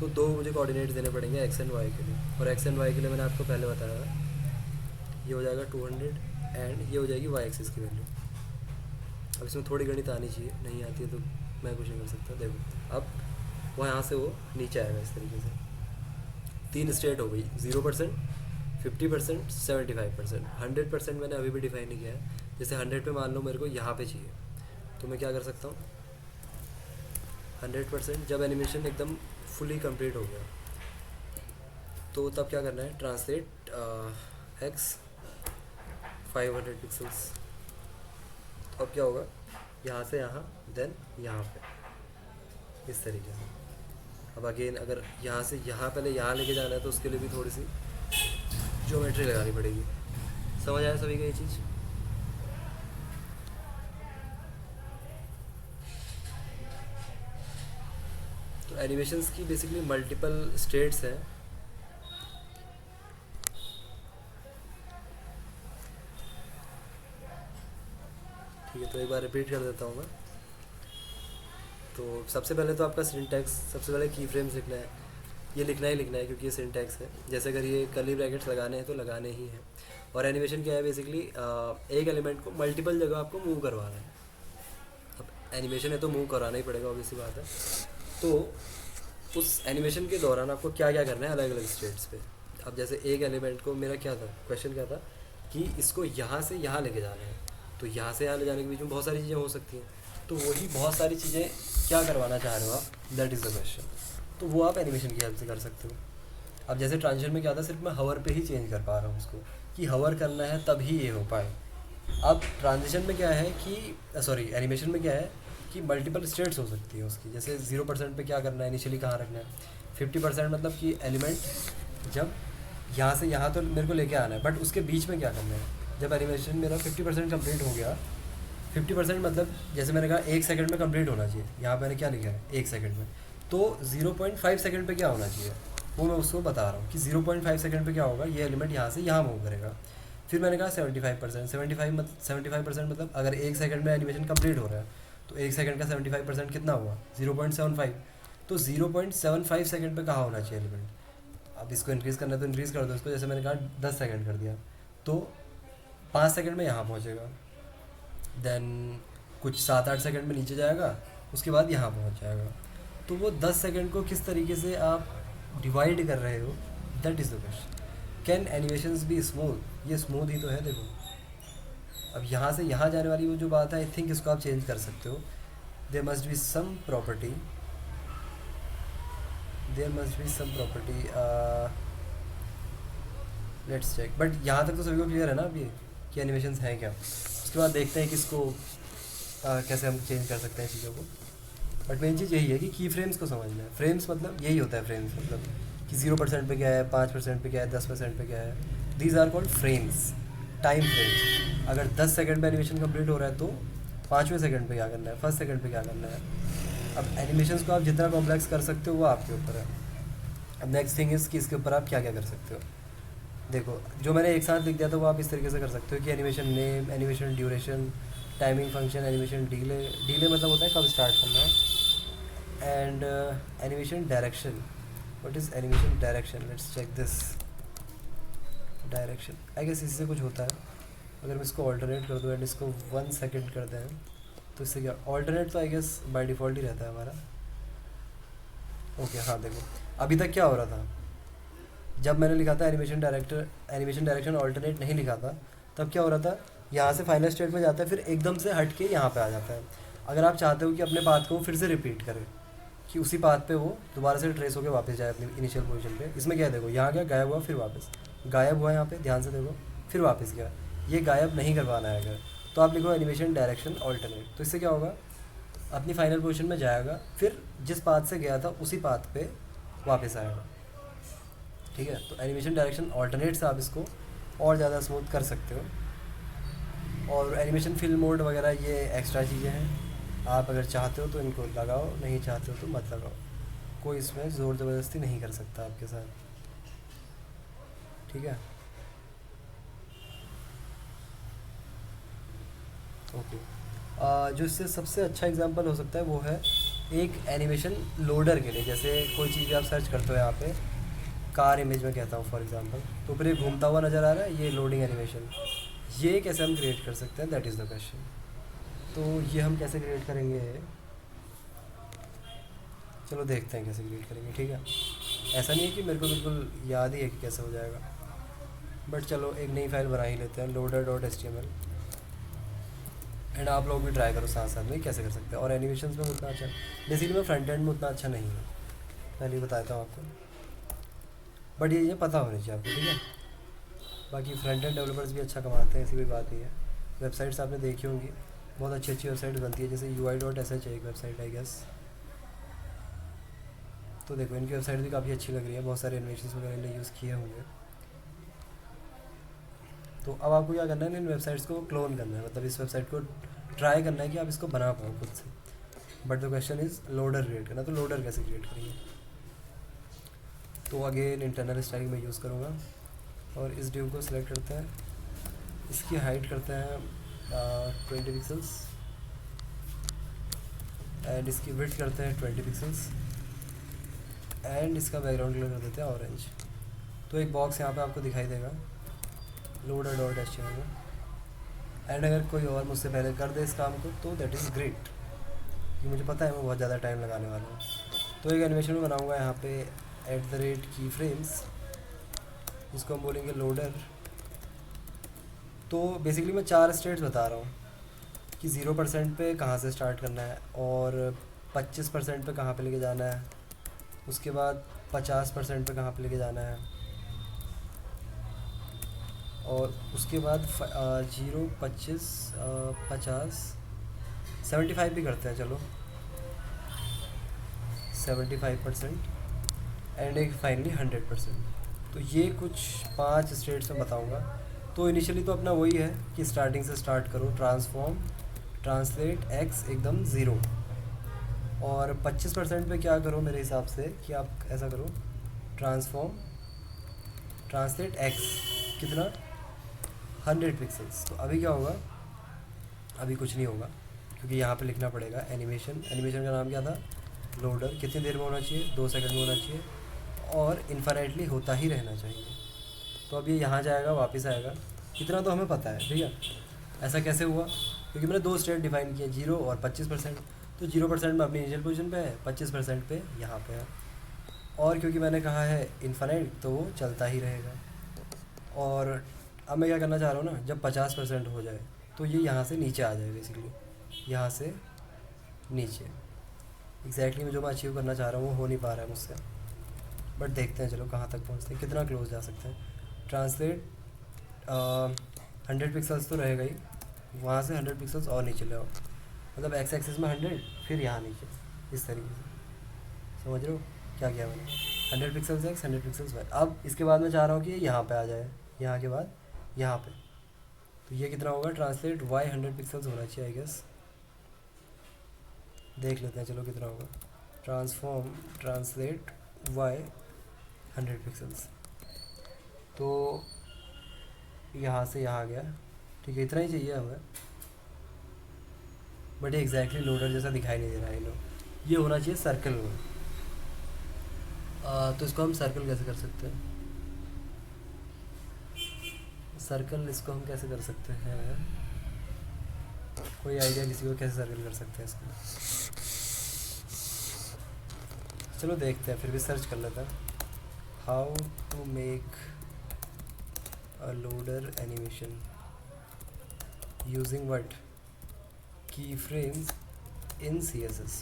तो दो मुझे कोऑर्डिनेट्स देने पड़ेंगे एक्स एंड वाई के लिए। और एक्स एंड वाई के लिए मैंने आपको पहले बताया था, ये हो जाएगा 200 एंड ये हो जाएगी वाई एक्सिस की वैल्यू। अब इसमें थोड़ी गणित आनी चाहिए, नहीं आती है तो मैं कुछ नहीं कर सकता। देखो अब वो यहाँ से वो नीचे आएगा इस तरीके से। 3 स्टेट हो गई, 0%, 50%, 75%। 100% मैंने अभी भी डिफाइन नहीं किया है। जैसे 100 पे मान लो मेरे को यहाँ पे चाहिए, तो मैं क्या कर सकता हूँ, 100% जब एनिमेशन एकदम फुली कंप्लीट हो गया तो तब क्या करना है, ट्रांसलेट एक्स 500 पिक्सल्स। तो अब क्या होगा, यहाँ से यहाँ देन यहाँ पे इस तरीके से। अब अगेन अगर यहाँ से यहाँ पहले यहाँ लेके जाना है तो उसके लिए भी थोड़ी सी ज्योमेट्री लगानी पड़ेगी। समझ आया सभी का ये चीज़। तो एनिमेशंस की बेसिकली मल्टीपल स्टेट्स हैं। ठीक है, तो एक बार रिपीट कर देता हूँ मैं। तो सबसे पहले तो आपका सिंटैक्स, सबसे पहले की फ्रेम्स लिखना है। ये लिखना ही लिखना है क्योंकि ये सिंटैक्स है। जैसे अगर ये कर्ली ब्रैकेट्स लगाने हैं तो लगाने ही हैं। और एनिमेशन क्या है, बेसिकली एक एलिमेंट को मल्टीपल जगह आपको मूव करवाना है। अब एनिमेशन है तो मूव कराना ही पड़ेगा, ऑब्वियसली बात है। तो उस एनिमेशन के दौरान आपको क्या क्या करना है अलग अलग स्टेट्स पे। अब जैसे एक एलिमेंट को, मेरा क्या था क्वेश्चन, क्या था कि इसको यहाँ से यहाँ लेके जाना है। तो यहाँ से यहाँ ले जाने के बीच में बहुत सारी चीज़ें हो सकती हैं। तो वही बहुत सारी चीज़ें क्या करवाना चाह रहे हो आप, दैट इज़ द क्वेश्चन। तो वो आप एनिमेशन की हेल्प से कर सकते हो। अब जैसे ट्रांजिशन में क्या था, सिर्फ मैं हवर पे ही चेंज कर पा रहा हूँ उसको, कि हवर करना है तभी ये हो पाए। अब ट्रांजिशन में क्या है कि सॉरी एनिमेशन में क्या है कि मल्टीपल स्टेट्स हो सकती है उसकी। जैसे 0% पे क्या करना है, इनिशियली कहाँ रखना है। 50% मतलब कि एलिमेंट जब यहाँ से यहाँ तो मेरे को लेके आना है, बट उसके बीच में क्या करना है। जब एनिमेशन मेरा 50% कंप्लीट हो गया, 50% मतलब जैसे मैंने कहा 1 सेकंड में कंप्लीट होना चाहिए। यहाँ मैंने क्या लिखा है 1 सेकंड में, तो 0.5 सेकंड पे क्या होना चाहिए वो मैं उसको बता रहा हूँ कि 0.5 सेकंड पे क्या होगा, ये एलिमेंट यहाँ से यहाँ मूव करेगा। फिर मैंने कहा 75%, 75% मतलब अगर 1 सेकंड में एनिमेशन कंप्लीट हो रहा है तो 1 सेकंड का 75% कितना हुआ 0.75। तो 0.75 सेकंड पे कहाँ होना चाहिए एलिमेंट। अब इसको इंक्रीज़ करना है तो इंक्रीज़ कर दो इसको। जैसे मैंने कहा 10 सेकंड कर दिया तो 5 सेकंड में यहाँ पहुँचेगा, देन कुछ 7-8 सेकंड में नीचे जाएगा, उसके बाद यहाँ पहुँच जाएगा। तो वो 10 सेकंड को किस तरीके से आप डिवाइड कर रहे हो, that is the question. Can animations be smooth, ये स्मूथ ही तो है। देखो अब यहाँ से यहाँ जाने वाली वो जो बात है, आई थिंक इसको आप चेंज कर सकते हो। There must be some property, let's check. But यहाँ तक तो सभी को क्लियर है ना अब ये कि एनिमेशंस हैं क्या। उसके बाद देखते हैं कि इसको कैसे हम चेंज कर सकते हैं चीज़ों को। बट मेन चीज़ यही है कि की फ्रेम्स को समझना है। फ्रेम्स मतलब यही होता है, फ्रेम्स मतलब कि 0% पे क्या है, 5% पे क्या है, 10% पे क्या है। These are called frames, time frames. अगर 10 सेकंड में एनिमेशन कंप्लीट हो रहा है तो 5वें सेकंड पे क्या करना है, फर्स्ट सेकंड पे क्या करना है। अब एनिमेशंस को आप जितना कॉम्प्लेक्स कर सकते हो वो आपके ऊपर है। अब नेक्स्ट थिंग इज़ कि इसके ऊपर आप क्या क्या कर सकते हो। देखो जो मैंने एक साथ लिख दिया था वो आप इस तरीके से कर सकते हो कि animation name, animation duration, timing function, animation delay. Delay मतलब होता है कब स्टार्ट करना है। And animation direction, what is animation direction, let's check this. Direction I guess इससे कुछ होता है। अगर मैं इसको ऑल्टरनेट कर दूँ एंड इसको 1 सेकंड कर दें तो इससे क्या, ऑल्टरनेट तो आई गेस बाय डिफ़ॉल्ट ही रहता है हमारा। ओके हाँ देखो अभी तक क्या हो रहा था, जब मैंने लिखा था एनिमेशन डायरेक्शन ऑल्टरनेट नहीं लिखा था, तब क्या हो रहा था, यहाँ से फाइनल स्टेट में जाता है, फिर एकदम से हट के यहाँ पे आ जाता है। अगर आप चाहते हो कि अपने पाथ को फिर से रिपीट करे, कि उसी पाथ पे वो दोबारा से ट्रेस होकर वापस जाए अपनी इनिशियल पोजीशन पे, इसमें क्या है, देखो यहाँ गया, गायब हुआ, फिर वापस गायब हुआ, यहाँ पे ध्यान से देखो, फिर वापस गया। ये गायब नहीं करवाना है अगर, तो आप लिखो एनिमेशन डायरेक्शन ऑल्टरनेट, तो इससे क्या होगा, अपनी फाइनल पोजीशन में जाएगा, फिर जिस पाथ से गया था उसी पाथ पे वापस आएगा। ठीक है, तो एनिमेशन डायरेक्शन ऑल्टरनेट से आप इसको और ज़्यादा स्मूथ कर सकते हो। और एनिमेशन फिल्म मोड वगैरह ये एक्स्ट्रा चीज़ें हैं, आप अगर चाहते हो तो इनको लगाओ, नहीं चाहते हो तो मत लगाओ, कोई इसमें ज़ोर ज़बरदस्ती नहीं कर सकता आपके साथ। ठीक है, ओके। जो इससे सबसे अच्छा एग्जांपल हो सकता है वो है एक एनिमेशन लोडर के लिए। जैसे कोई चीज़ आप सर्च करते हो यहाँ पे, कार इमेज में कहता हूँ फॉर एग्जांपल, तो फिर ये घूमता हुआ नज़र आ रहा है, ये लोडिंग एनिमेशन, ये कैसे हम क्रिएट कर सकते हैं, दैट इज़ द क्वेश्चन। तो ये हम कैसे क्रिएट करेंगे, चलो देखते हैं कैसे क्रिएट करेंगे। ठीक है, ऐसा नहीं है कि मेरे को बिल्कुल याद ही है कि कैसे हो जाएगा, बट चलो एक नई फाइल बना ही लेते हैं, loader.html, एंड आप लोग भी ट्राई करो साथ साथ में कैसे कर सकते हैं। और एनिमेशन में उतना अच्छा, बेसिकली मैं फ्रंट एंड में उतना अच्छा नहीं हूँ, पहले ही बताता हूँ आपको, बट ये पता होनी चाहिए आपको। ठीक है, बाकी फ्रंट एंड डेवलपर्स भी अच्छा कमाते हैं, ऐसी कोई बात नहीं है। वेबसाइट्स आपने देखी होंगी, बहुत अच्छी अच्छी वेबसाइट बनती है, जैसे UI.sh एक वेबसाइट आई गेस, तो देखो इनकी वेबसाइट भी काफ़ी अच्छी लग रही है, बहुत सारे एनिमेशन वगैरह इन्हें यूज़ किए होंगे। तो अब आपको क्या करना है, इन वेबसाइट्स को क्लोन करना है, मतलब इस वेबसाइट को ट्राई करना है कि आप इसको बना पाओ खुद से। But the question is loader create करना, तो लोडर कैसे क्रिएट करेंगे। तो अगेन इंटरनल स्टाइल में यूज़ करूँगा, और इस डिव को सिलेक्ट करते हैं, इसकी हाइट करते हैं 20 पिक्सल्स, एंड इसकी विड्थ करते हैं 20 पिक्सल्स, एंड इसका बैकग्राउंड कलर कर देते हैं ऑरेंज। तो एक बॉक्स यहाँ पे आपको दिखाई देगा loader.html में, एंड अगर कोई और मुझसे पहले कर दे इस काम को तो दैट इज़ ग्रेट, कि मुझे पता है मैं बहुत ज़्यादा टाइम लगाने वाला हूँ। तो एक एनिमेशन बनाऊँगा यहाँ पे @की फ्रेम्स, इसको हम बोलेंगे लोडर। तो बेसिकली मैं 4 स्टेट्स बता रहा हूँ कि 0% पे कहाँ से स्टार्ट करना है, और 25% पे कहाँ पे लेके जाना है, उसके बाद 50% पे कहाँ पे लेके जाना है, और उसके बाद 0, 25, 50, 75 भी करते हैं, चलो 75%, एंड एक फाइनली 100%। तो ये कुछ 5 स्टेट्स में बताऊंगा। तो इनिशियली तो अपना वही है कि स्टार्टिंग से स्टार्ट करो, ट्रांसफॉर्म ट्रांसलेट एक्स एकदम ज़ीरो, और 25% पे क्या करो मेरे हिसाब से कि आप ऐसा करो, ट्रांसफॉर्म ट्रांसलेट एक्स कितना 100 पिक्सल्स। तो अभी क्या होगा, अभी कुछ नहीं होगा, क्योंकि यहाँ पे लिखना पड़ेगा एनिमेशन का नाम क्या था, लोडर। कितनी देर में होना चाहिए, 2 सेकंड में होना चाहिए, और इन्फाइनाइटली होता ही रहना चाहिए। तो अब ये यहाँ जाएगा, वापस आएगा, इतना तो हमें पता है। ठीक है, ऐसा कैसे हुआ, क्योंकि मैंने 2 स्टेट डिफाइन किए, 0 और 25%। तो 0% में अपनी इनिशियल पोजीशन पे है, 25% पे यहाँ पे है, और क्योंकि मैंने कहा है इन्फाइनाइट तो वो चलता ही रहेगा। और अब मैं क्या करना चाह रहा हूँ ना, जब 50% हो जाए तो ये यहाँ से नीचे आ जाए, बेसिकली यहाँ से नीचे। एग्जैक्टली मैं जो मैं अचीव करना चाह रहा हूँ वो हो नहीं पा रहा है मुझसे, बट देखते हैं चलो कहाँ तक पहुँचते हैं, कितना क्लोज जा सकते हैं। ट्रांसलेट 100 पिक्सल्स तो रहेगा ही, वहाँ से 100 पिक्सल्स और नीचे ले आओ, मतलब एक्स एक्सिस में 100, फिर यहाँ नीचे, इस तरीके से। समझ रहे हो क्या किया मैंने, 100 पिक्सल्स एक्स, 100 पिक्सल्स वाई। अब इसके बाद मैं चाह रहा हूँ कि यहाँ पे आ जाए, यहाँ के बाद यहाँ पे, तो ये कितना होगा, ट्रांसलेट वाई 100 पिक्सल्स होना चाहिए आई गेस। देख लेते हैं चलो कितना होगा, ट्रांसफॉर्म ट्रांसलेट वाई 100 पिक्सल्स, तो यहाँ से यहाँ गया। ठीक है, इतना ही चाहिए हमें, बट ये एग्जैक्टली लोडर जैसा दिखाई नहीं दे रहा है। लो ये होना चाहिए सर्कल में। तो इसको हम सर्कल कैसे कर सकते हैं, सर्कल इसको हम कैसे कर सकते हैं, कोई आइडिया किसी को कैसे सर्कल कर सकते हैं इसको, चलो देखते हैं, फिर भी सर्च कर लेते हैं। How to make a loader animation using what keyframes in CSS।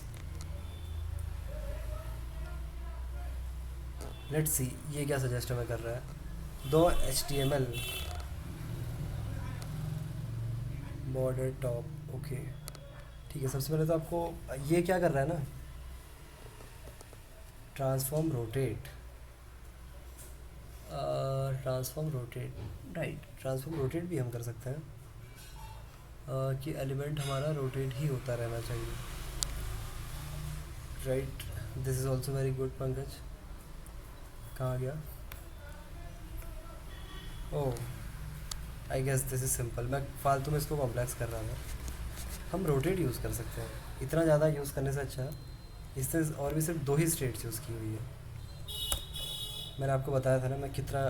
Let's see ये क्या सजेस्ट हमें कर रहा है। दो HTML बॉर्डर टॉप, ओके ठीक है। सबसे पहले तो आपको ये क्या कर रहा है ना, transform rotate, transform rotate right, transform rotate भी हम कर सकते हैं कि एलिमेंट हमारा रोटेट ही होता रहना चाहिए, right. This is also very good Pankaj. कहाँ गया? Oh I guess this is simple. मैं फालतू में इसको कॉम्प्लेक्स कर रहा था। हम रोटेट यूज़ कर सकते हैं, इतना ज़्यादा यूज़ करने से अच्छा। इससे और भी सिर्फ 2 ही स्टेट्स यूज़ की हुई है। मैंने आपको बताया था ना मैं कितना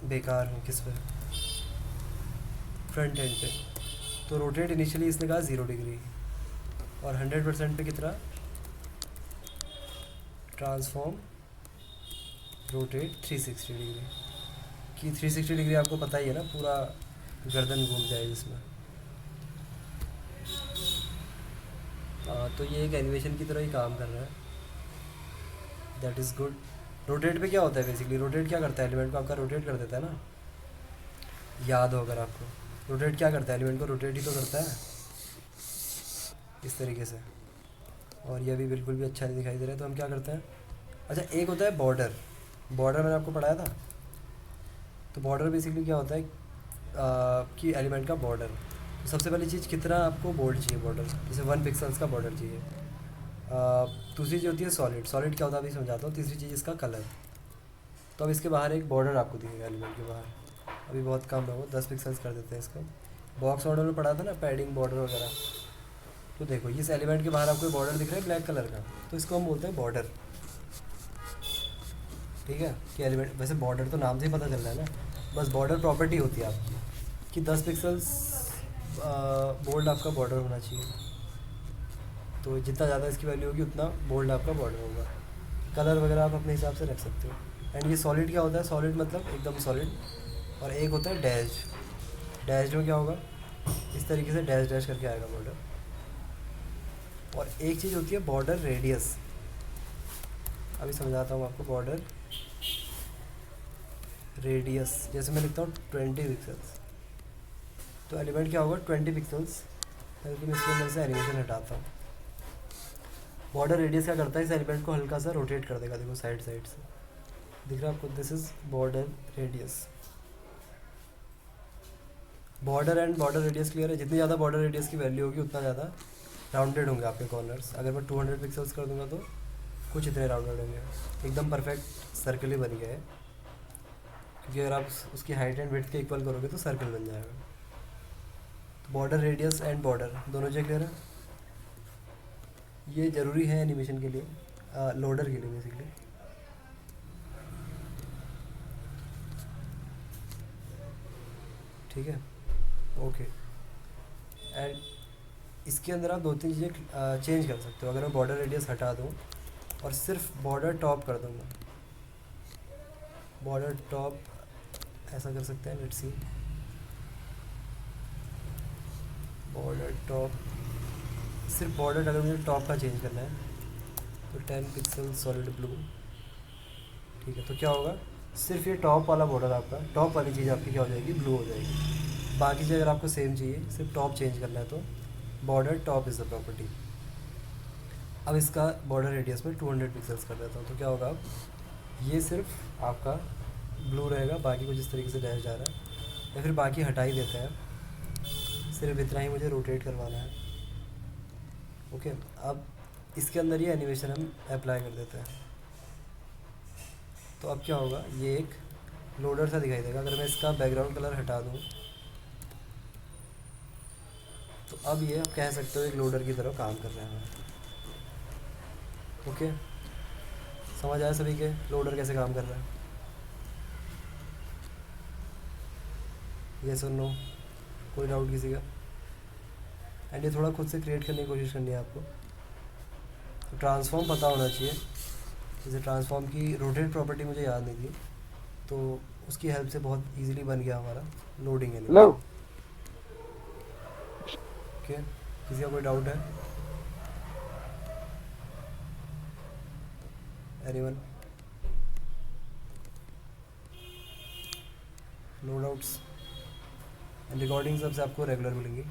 बेकार हूँ किस पे, फ्रंट एंड पे। तो रोटेट इनिशियली इसने कहा 0 डिग्री और 100% पे कितना, ट्रांसफॉर्म रोटेट 360 डिग्री। कि 360 डिग्री आपको पता ही है ना, पूरा गर्दन घूम जाए जिसमें। तो ये एक एनिमेशन की तरह ही काम कर रहा है, दैट इज़ गुड। रोटेट पे क्या होता है बेसिकली, रोटेट क्या करता है, एलिमेंट को आपका रोटेट कर देता है ना, याद हो अगर आपको। रोटेट क्या करता है, एलिमेंट को रोटेट ही तो करता है इस तरीके से। और ये भी बिल्कुल भी अच्छा नहीं दिखाई दे रहा है, तो हम क्या करते हैं। अच्छा एक होता है बॉर्डर, बॉर्डर मैंने आपको पढ़ाया था। तो बॉर्डर बेसिकली क्या होता है कि एलिमेंट का बॉर्डर। तो सबसे पहली चीज़ कितना आपको बोल्ड चाहिए बॉर्डर, जैसे 1 पिक्सल्स का बॉर्डर चाहिए। दूसरी चीज़ होती है सॉलिड, सॉलिड क्या होता है अभी समझाता हूँ। तीसरी चीज़ इसका कलर। तो अब इसके बाहर एक बॉर्डर आपको दिखेगा एलिमेंट के बाहर, अभी बहुत कम है वो, 10 पिक्सल्स कर देते हैं इसको। बॉक्स मॉडल में पढ़ा था ना, पैडिंग बॉर्डर वगैरह। तो देखो इस एलिमेंट के बाहर आपको बॉर्डर दिख रहा है ब्लैक कलर का, तो इसको हम बोलते हैं बॉर्डर, ठीक है। कि एलिमेंट, वैसे बॉर्डर तो नाम से ही पता चल रहा है ना, बस बॉर्डर प्रॉपर्टी होती है आपकी कि 10 पिक्सल्स बोल्ड आपका बॉर्डर होना चाहिए। तो जितना ज़्यादा इसकी वैल्यू होगी उतना बोल्ड आपका बॉर्डर होगा। कलर वगैरह आप अपने हिसाब से रख सकते हो। एंड ये सॉलिड क्या होता है, सॉलिड मतलब एकदम सॉलिड। और एक होता है डैश, डैश में क्या होगा, इस तरीके से डैश डैश करके आएगा बॉर्डर। और एक चीज़ होती है बॉर्डर रेडियस, अभी समझाता हूँ आपको। बॉर्डर रेडियस, जैसे मैं लिखता हूँ 20 पिक्सल्स, तो एलिमेंट क्या होगा 20 पिक्सल्स। लेकिन इसके अंदर से एनिमेशन हटाता हूँ। बॉर्डर रेडियस क्या करता है, इस एलिमेंट को हल्का सा रोटेट कर देगा, देखो साइड साइड से दिख रहा है आपको। This is border radius. Border and border radius clear है। जितनी ज़्यादा बॉर्डर रेडियस की वैल्यू होगी उतना ज़्यादा राउंडेड होंगे आपके कॉर्नर्स। अगर मैं 200 पिक्सल्स कर दूंगा तो कुछ इतने राउंडेड होंगे, एकदम परफेक्ट सर्कल ही बन गया है। क्योंकि अगर आप उसकी हाइट एंड विड्थ के इक्वल करोगे तो सर्कल बन जाएगा। तो बॉर्डर रेडियस एंड बॉर्डर दोनों चीज़ क्लियर है। ये ज़रूरी है एनिमेशन के लिए, लोडर के लिए बेसिकली। ठीक है, ओके। एंड इसके अंदर आप 2-3 चीज़ें चेंज कर सकते हो। अगर मैं बॉर्डर रेडियस हटा दूँ और सिर्फ बॉर्डर टॉप कर दूँगा, बॉर्डर टॉप ऐसा कर सकते हैं। लेट्स सी, बॉर्डर टॉप, सिर्फ बॉर्डर अगर मुझे टॉप का चेंज करना है तो 10 पिक्सल सॉलिड ब्लू, ठीक है। तो क्या होगा, सिर्फ ये टॉप वाला बॉर्डर आपका, टॉप वाली चीज़ आपकी क्या हो जाएगी, ब्लू हो जाएगी। बाकी चीज़ अगर आपको सेम चाहिए, सिर्फ टॉप चेंज करना है तो border top is the property. अब इसका बॉर्डर रेडियस में 200 पिक्सल्स कर देता हूँ, तो क्या होगा, अब ये सिर्फ आपका ब्लू रहेगा, बाकी कुछ इस तरीके से डैश जा रहा है। या फिर बाकी हटा ही देते हैं, सिर्फ इतना ही मुझे रोटेट करवाना है। ओके, अब इसके अंदर ये एनिमेशन हम अप्लाई कर देते हैं। तो अब क्या होगा, ये एक लोडर सा दिखाई देगा। अगर मैं इसका बैकग्राउंड कलर हटा दूँ तो अब ये आप कह सकते हो एक लोडर की तरह काम कर रहे हैं। ओके, समझ आया सभी के लोडर कैसे काम कर रहा है? यस और नो, कोई डाउट किसी का? एंड ये थोड़ा खुद से क्रिएट करने की कोशिश करनी है आपको। तो ट्रांसफॉर्म पता होना चाहिए जैसे ट्रांसफॉर्म की रोटेट प्रॉपर्टी मुझे याद नहीं थी, तो उसकी हेल्प से बहुत इजीली बन गया हमारा लोडिंग हेलो। एनिमेशन। ओके, किसी का कोई डाउट है? Anyone? No doubts. And recording सबसे आपको रेगुलर मिलेंगी।